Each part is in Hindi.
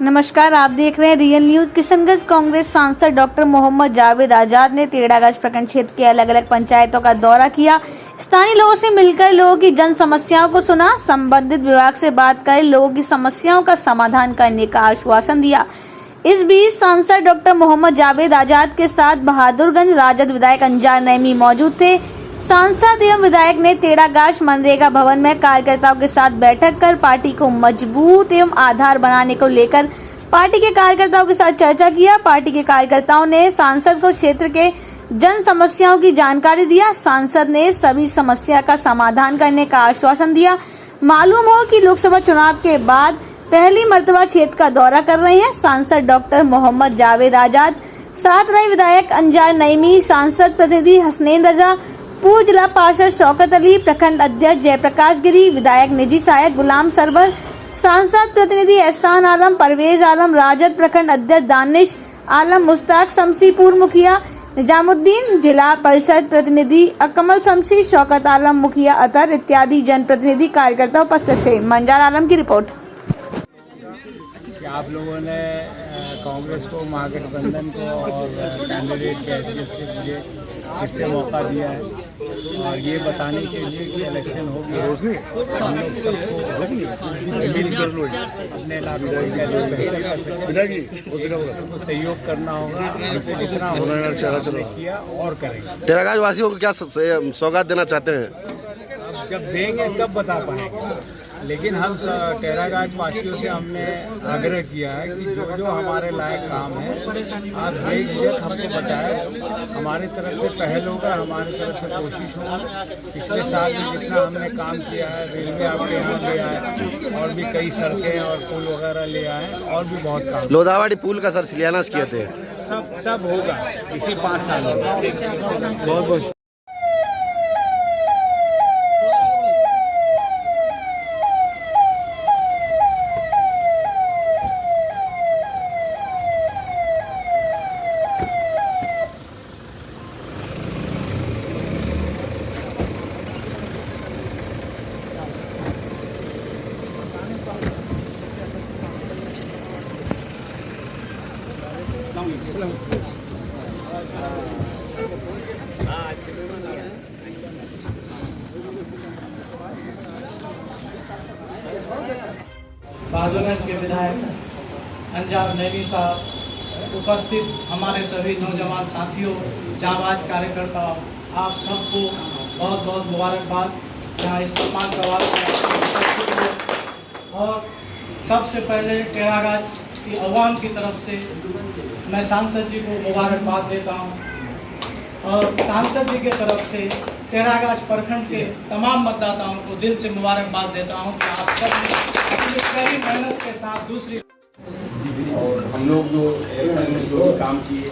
नमस्कार, आप देख रहे हैं रियल न्यूज। किशनगंज कांग्रेस सांसद डॉक्टर मोहम्मद जावेद आजाद ने तेड़ागाछ प्रखंड क्षेत्र के अलग अलग पंचायतों का दौरा किया। स्थानीय लोगों से मिलकर लोगों की जन समस्याओं को सुना, संबंधित विभाग से बात कर लोगों की समस्याओं का समाधान करने का आश्वासन दिया। इस बीच सांसद डॉक्टर मोहम्मद जावेद आजाद के साथ बहादुरगंज राजद विधायक अंजार नईमी मौजूद थे। सांसद एवं विधायक ने तेड़ागाछ मनरेगा भवन में कार्यकर्ताओं के साथ बैठक कर पार्टी को मजबूत एवं आधार बनाने को लेकर पार्टी के कार्यकर्ताओं के साथ चर्चा किया। पार्टी के कार्यकर्ताओं ने सांसद को क्षेत्र के जन समस्याओं की जानकारी दिया। सांसद ने सभी समस्या का समाधान करने का आश्वासन दिया। मालूम हो कि लोकसभा चुनाव के बाद पहली मर्तबा क्षेत्र का दौरा कर रहे हैं सांसद डॉक्टर मोहम्मद जावेद आजाद। साथ रहे विधायक अंजार नईमी, सांसद प्रतिनिधि हसनैन रजा, पूर्व जिला पार्षद शौकत अली, प्रखंड अध्यक्ष जयप्रकाश गिरी, विधायक निजी सहायक गुलाम सरवर, सांसद प्रतिनिधि एहसान आलम, परवेज आलम, राजद प्रखंड अध्यक्ष दानिश आलम, मुश्ताक शमसी, पूर्व मुखिया निजामुद्दीन, जिला परिषद प्रतिनिधि अकमल शमसी, शौकत आलम, मुखिया अतर इत्यादि जनप्रतिनिधि कार्यकर्ता उपस्थित थे। मंजार आलम की रिपोर्ट। आप लोगों ने कांग्रेस को, महागठबंधन को और कैंडिडेट के हैसियत से मुझे फिर से मौका दिया है और ये बताने के लिए कि इलेक्शन हो गया, हम लोग सबको मिलकर अपने इलाके को कैसे बेहतर कर सकते हैं, उसको सहयोग करना होगा। हमसे जितना हो किया और करेंगे। तेड़ागाछ वासियों को क्या सौगात देना चाहते हैं? जब देंगे तब बता पाएंगे, लेकिन हम तेड़ागाछ वासियों से हमने आग्रह किया है कि जो जो हमारे लायक काम है आप बेझिझक हमको बताएं। हमारी तरफ से पहल होगा, हमारी तरफ से कोशिश होगा। पिछले साल में जितना हमने काम किया है, रेलवे आपके यहाँ ले आए और भी कई सड़कें और पुल वगैरह ले आए और भी बहुत काम। लोधावाड़ी पुल का सर शिलान्यास किए थे। सब होगा इसी 5 साल में। बहुत बहुत बहादुरगंज के विधायक अंजार नईमी साहब, उपस्थित हमारे सभी नौजवान साथियों, जांबाज कार्यकर्ताओं, आप सबको बहुत बहुत मुबारकबाद यहाँ इस सम्मान सवाल और सबसे पहले तेड़ागाछ की आवाम की तरफ से मैं सांसद जी को मुबारकबाद देता हूँ और सांसद जी की तरफ से तेड़ागाछ प्रखंड के तमाम मतदाताओं को दिल से मुबारकबाद देता हूँ कि आप सब अपनी कड़ी मेहनत के साथ दूसरी और हम लोग जो इलेक्शन में जो भी काम किए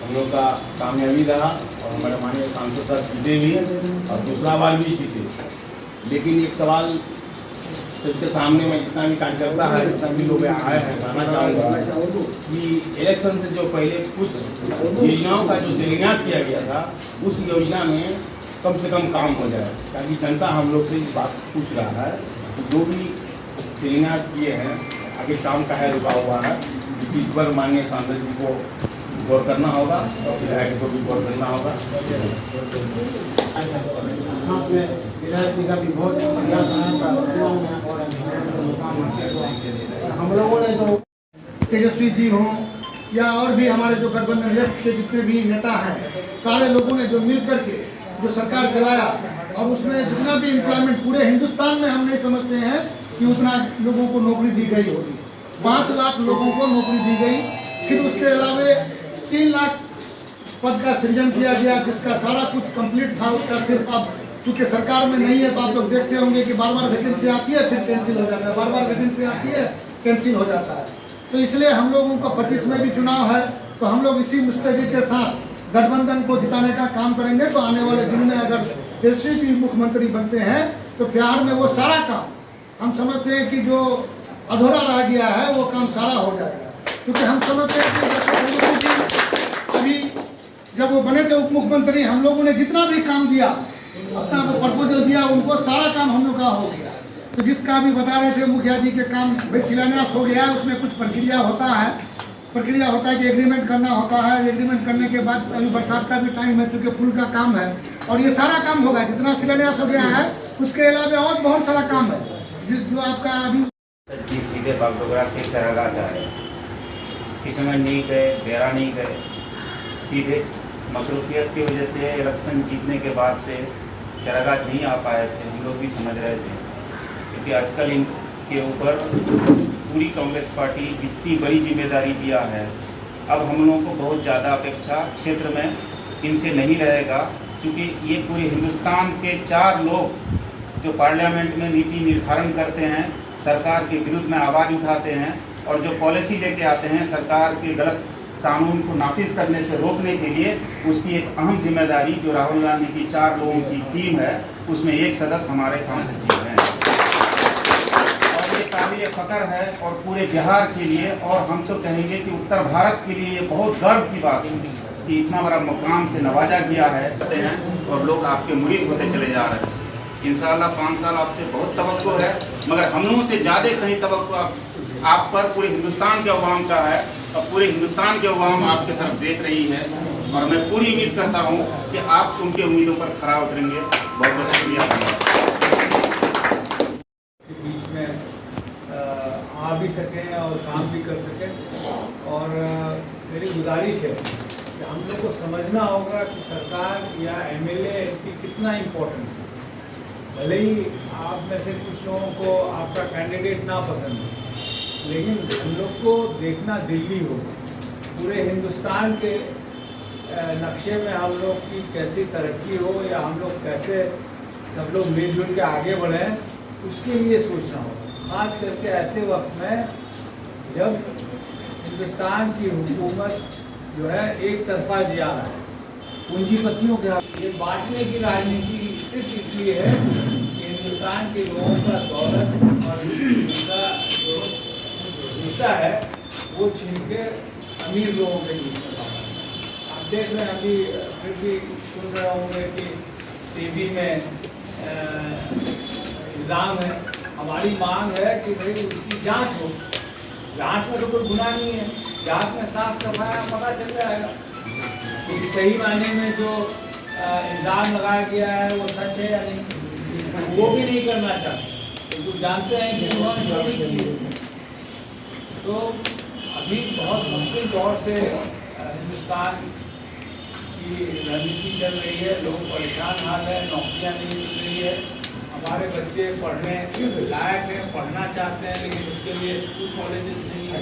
हम लोग का कामयाबी रहा और हमारे माननीय सांसद साहब जीते भी और दूसरा बार भी जीते। लेकिन एक सवाल सबके सामने में जितना भी कार्यकर्ता है, जितना भी लोग आए हैं, कहना चाहूँगा कि इलेक्शन से जो पहले कुछ योजनाओं का जो शिलान्यास किया गया था उस योजना में कम से कम काम हो जाए, ताकि जनता हम लोग से इस बात पूछ रहा है कि जो भी शिलान्यास किए हैं आगे काम का है रुका हुआ है। इस चीज़ पर माननीय सांसद जी को गौर करना होगा और विधायक को भी गौर करना होगा। साथ में विधायक जी का भी बहुत हम लोगों ने जो तेजस्वी जी हों या और भी हमारे जो गठबंधन लेफ्ट के जितने भी नेता हैं, सारे लोगों ने जो मिल करके जो सरकार चलाया और उसमें जितना भी एम्प्लॉयमेंट पूरे हिंदुस्तान में हम नहीं समझते हैं कि उतना लोगों को नौकरी दी गई होगी। 5 लाख लोगों को नौकरी दी गई। फिर उसके अलावा 3 लाख पद का सृजन किया गया, जिसका सारा कुछ कंप्लीट था। उसका सिर्फ अब क्योंकि सरकार में नहीं है तो आप लोग देखते होंगे कि बार बार वैकेंसी आती है फिर कैंसिल हो जाता है, बार बार वैकेंसी आती है कैंसिल हो जाता है। तो इसलिए हम लोगों का 25 में भी चुनाव है तो हम लोग इसी मुस्तैदी के साथ गठबंधन को जिताने का काम करेंगे। तो आने वाले दिन में अगर तेजस्वी जी मुख्यमंत्री बनते हैं तो बिहार में वो सारा काम हम समझते हैं कि जो अधूरा रह गया है वो काम सारा हो जाएगा। क्योंकि हम समझते हैं कि अभी जब वो बने थे उप मुख्यमंत्री, हम लोगों ने जितना भी काम दिया, अपना प्रपोजल दिया, उनको सारा काम हम लोग का हो गया। तो जिसका अभी बता रहे थे मुखिया जी के काम भाई शिलान्यास हो गया है, उसमें कुछ प्रक्रिया होता है कि एग्रीमेंट करना होता है। एग्रीमेंट करने के बाद अभी बरसात का भी टाइम है, क्योंकि पुल का काम है और ये सारा काम होगा। जितना शिलान्यास हो गया है उसके अलावा और बहुत सारा काम है जो आपका अभी जी सीधे बागडोगरा से चरागाह जा रहे किसमें नहीं गए, डेरा नहीं गए, सीधे मसरूफियत की वजह से इलेक्शन जीतने के बाद से चरागाह नहीं आ पाए थे। हम लोग भी समझ रहे थे क्योंकि आजकल इनके ऊपर पूरी कांग्रेस पार्टी जितनी बड़ी जिम्मेदारी दिया है, अब हम लोगों को बहुत ज़्यादा अपेक्षा क्षेत्र में इनसे नहीं रहेगा, क्योंकि ये पूरे हिंदुस्तान के 4 लोग जो पार्लियामेंट में नीति निर्धारण करते हैं, सरकार के विरुद्ध में आवाज़ उठाते हैं और जो पॉलिसी लेके आते हैं सरकार के गलत कानून को नाफिज करने से रोकने के लिए, उसकी एक अहम जिम्मेदारी जो राहुल गांधी की 4 लोगों की टीम है, उसमें एक सदस्य हमारे सांसद जी हैं और ये काबिल फ़ख्र है और पूरे बिहार के लिए, और हम तो कहेंगे कि उत्तर भारत के लिए ये बहुत गर्व की बात है कि इतना बड़ा मुकाम से नवाजा गया है और लोग आपके मुरीद होते चले जा रहे हैं। इंशाअल्लाह 5 साल आपसे बहुत तवक्को है, मगर हम लोगों से ज़्यादा कहीं तवक्को आप पर पूरे हिंदुस्तान के अवाम का है और पूरे हिंदुस्तान के अवाम आपकी तरफ देख रही है और मैं पूरी उम्मीद करता हूं कि आप उनके उम्मीदों पर खरा उतरेंगे। बहुत बहुत शुक्रिया। के बीच में आ भी सकें और काम भी कर सकें और मेरी गुजारिश है कि हम लोग को समझना होगा कि सरकार या एमएलए एमपी कितना इम्पोर्टेंट है। भले ही आप में से कुछ लोगों को आपका कैंडिडेट ना पसंद हो, लेकिन हम लोग को देखना दिल्ली हो, पूरे हिंदुस्तान के नक्शे में हम लोग की कैसी तरक्की हो या हम लोग कैसे सब लोग मिलजुल के आगे बढ़ें, उसके लिए सोचना होगा। खास करके ऐसे वक्त में जब हिंदुस्तान की हुकूमत जो है एक तरफा जा रहा है, पूंजीपतियों के ये बांटने की राजनीति सिर्फ इसलिए है कि हिंदुस्तान के लोगों का दौलत और उनका जो हिस्सा है वो छीन के अमीर लोगों के लिए। आप देख रहे हैं अभी फिर भी सुन रहे होंगे कि टीवी में इल्ज़ाम है। हमारी मांग है कि भाई उसकी जांच हो। जांच में तो कोई गुनाह नहीं है, जांच में साफ सफाया पता चल जाएगा कि सही मायने में जो इल्ज़ाम लगाया गया है वो सच है या नहीं। वो भी नहीं करना चाहते, तो जानते हैं कि उन्होंने चोरी की है। तो अभी बहुत मुश्किल दौर से हिंदुस्तान की राजनीति चल रही है, लोग परेशान हाल है, नौकरियां नहीं मिल रही है, हमारे बच्चे पढ़ने लायक हैं, पढ़ना चाहते हैं, लेकिन उसके लिए स्कूल कॉलेजेस नहीं है।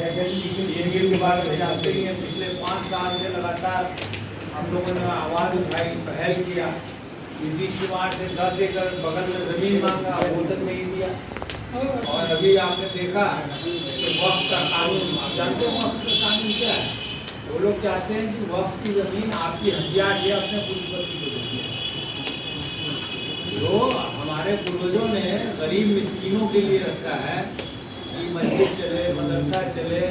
ये के बारे में जानते ही हैं, पिछले 5 साल से लगातार हम लोगों ने आवाज़ उठाई, पहल किया। नीतीश कुमार से 10 एकड़ बगल में ज़मीन मांगा, वो तक नहीं दिया। और अभी आपने देखा कि वक्फ का कानून, आप जानते हैं वक्फ का कानून क्या है? वो लोग चाहते हैं कि वक्फ की ज़मीन आपकी हत्या के अपने पूंजीपति को देती है। जो हमारे पूर्वजों ने गरीब मिस्किनों के लिए रखा है कि मस्जिद चले, मदरसा चले,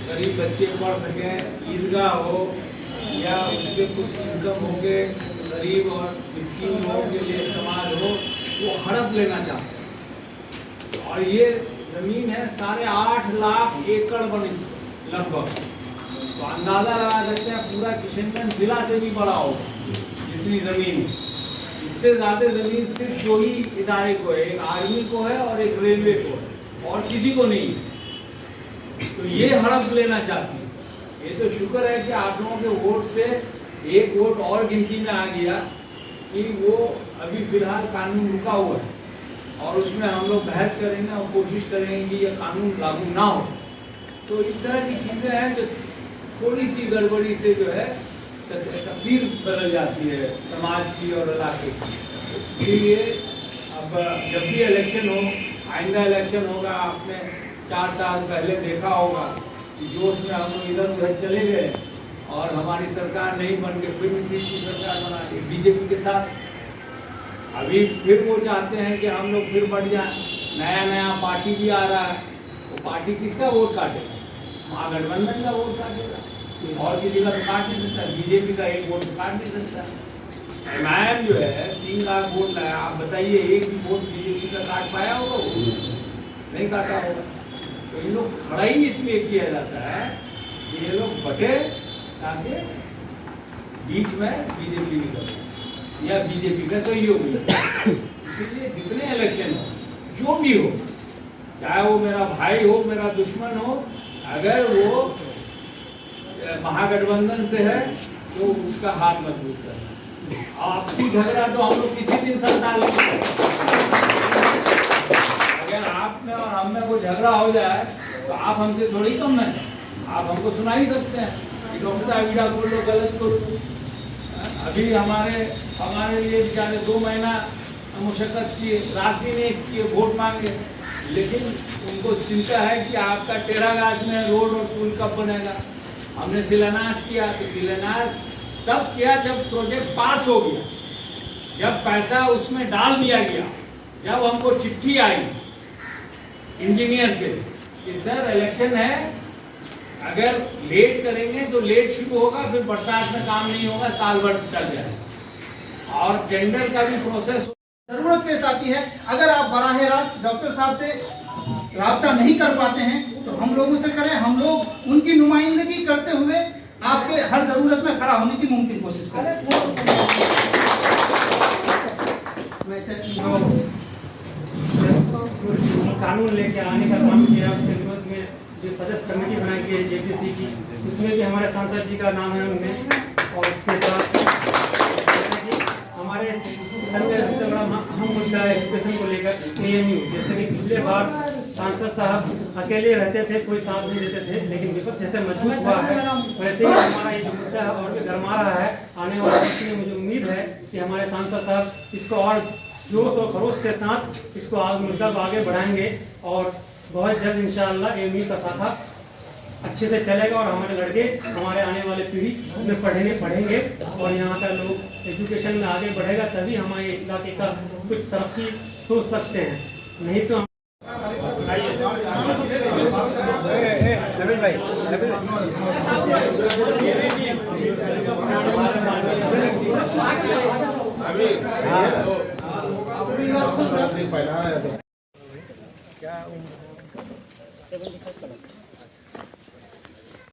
गरीब बच्चे पढ़ सकें, ईदगाह हो या उससे कुछ इनकम हो के गरीब और मिस्किन लोगों के लिए इस्तेमाल हो, वो हड़प लेना चाहते हैं। और ये ज़मीन है 8.5 लाख एकड़ बनी लगभग, तो अंदाज़ा लगा सकते हैं पूरा किशनगंज जिला से भी बड़ा हो जितनी ज़मीन। इससे ज़्यादा ज़मीन सिर्फ 2 ही इदारे को है, एक आर्मी को है और एक रेलवे को है, और किसी को नहीं। तो ये हड़प लेना चाहती है। ये तो शुक्र है कि आप लोगों के वोट से एक वोट और गिनती में आ गया कि वो अभी फिलहाल कानून रुका हुआ है और उसमें हम लोग बहस करेंगे और कोशिश करेंगे कि ये कानून लागू ना हो। तो इस तरह की चीज़ें हैं जो थोड़ी सी गड़बड़ी से जो है तकदीर बदल जाती है समाज की और इलाके की। इसलिए अब जब भी इलेक्शन हो, आइंदा इलेक्शन होगा, आपने 4 साल पहले देखा होगा कि जोश में हम लोग इधर उधर चले गए और हमारी सरकार नहीं बन के फिर नीतीश की सरकार बना दी बीजेपी के साथ। अभी फिर वो चाहते हैं कि हम लोग फिर बढ़ जाएं, नया पार्टी भी आ रहा है। वो पार्टी किसका वोट काटेगा? महागठबंधन का वोट काटेगा, और किसी का तो काट नहीं सकता। बीजेपी का एक वोट काट नहीं सकता। एमआईएम जो है 3 लाख वोट लाया, आप बताइए एक भी वोट बीजेपी का काट पाया होगा वो? नहीं काटा होगा। तो इन लोग खड़ा ही इसलिए किया जाता है कि ये लोग बटे ताकि बीच में बीजेपी निकले या बीजेपी का सहयोगी। इसलिए जितने इलेक्शन हो, जो भी हो, चाहे वो मेरा भाई हो, मेरा दुश्मन हो, अगर वो महागठबंधन से है तो उसका हाथ मजबूत करना। आपसी झगड़ा तो हम लोग किसी दिन सरकार लेंगे। अगर आप में और हम में कोई झगड़ा हो जाए तो आप हमसे थोड़ी कम है, आप हमको सुना ही सकते हैं कि डॉक्टर आविदा बोल लो, गलत बोल लो। अभी हमारे लिए बेचारे 2 महीना मुशक्कत किए, रात दिन एक किए, वोट मांगे, लेकिन उनको चिंता है कि आपका टेढ़ागाछ में रोड और पुल कब बनेगा। हमने शिलान्यास किया तो शिलान्यास तब किया जब प्रोजेक्ट पास हो गया, जब पैसा उसमें डाल दिया गया, जब हमको चिट्ठी आई इंजीनियर से कि सर इलेक्शन है, अगर लेट करेंगे तो लेट शुरू होगा, फिर बरसात में काम नहीं होगा, साल भर चल जाएगा। और टेंडर का भी प्रोसेस जरूरत पेश आती है। अगर आप बराह रास्त डॉक्टर साहब से राब्ता नहीं कर पाते हैं तो हम लोगों से करें, हम लोग उनकी नुमाइंदगी करते हुए आपके हर जरूरत में खड़ा होने की मुमकिन कोशिश करें। कानून लेके आने का काम किया, उसके विरोध में जो सदस्य कमेटी बनाई गई है जेपीसी की, उसमें भी हमारे सांसद जी का नाम है उनमें। और उसके बाद हमारे सबसे बड़ा अहम मुद्दा है एजुकेशन को लेकर एएमयू। जैसे कि पिछले बार सांसद साहब अकेले रहते थे, कोई साथ नहीं देते थे, लेकिन विपक्ष जैसे मजबूत हुआ है वैसे ही हमारा ये जो मुद्दा है और भी गरमा रहा है। आने वाले वक्त में मुझे उम्मीद है कि हमारे सांसद साहब इसको और जोश और खरोश के साथ इसको मुद्दा को आगे बढ़ाएंगे और बहुत जल्द इंशाअल्लाह एएमयू का साथा अच्छे से चलेगा और हमारे लड़के, हमारे आने वाले पीढ़ी उसमें पढ़ेंगे और यहाँ का लोग एजुकेशन में आगे बढ़ेगा, तभी हमारे इलाके का कुछ तरक्की सोच सकते हैं। नहीं तो अभी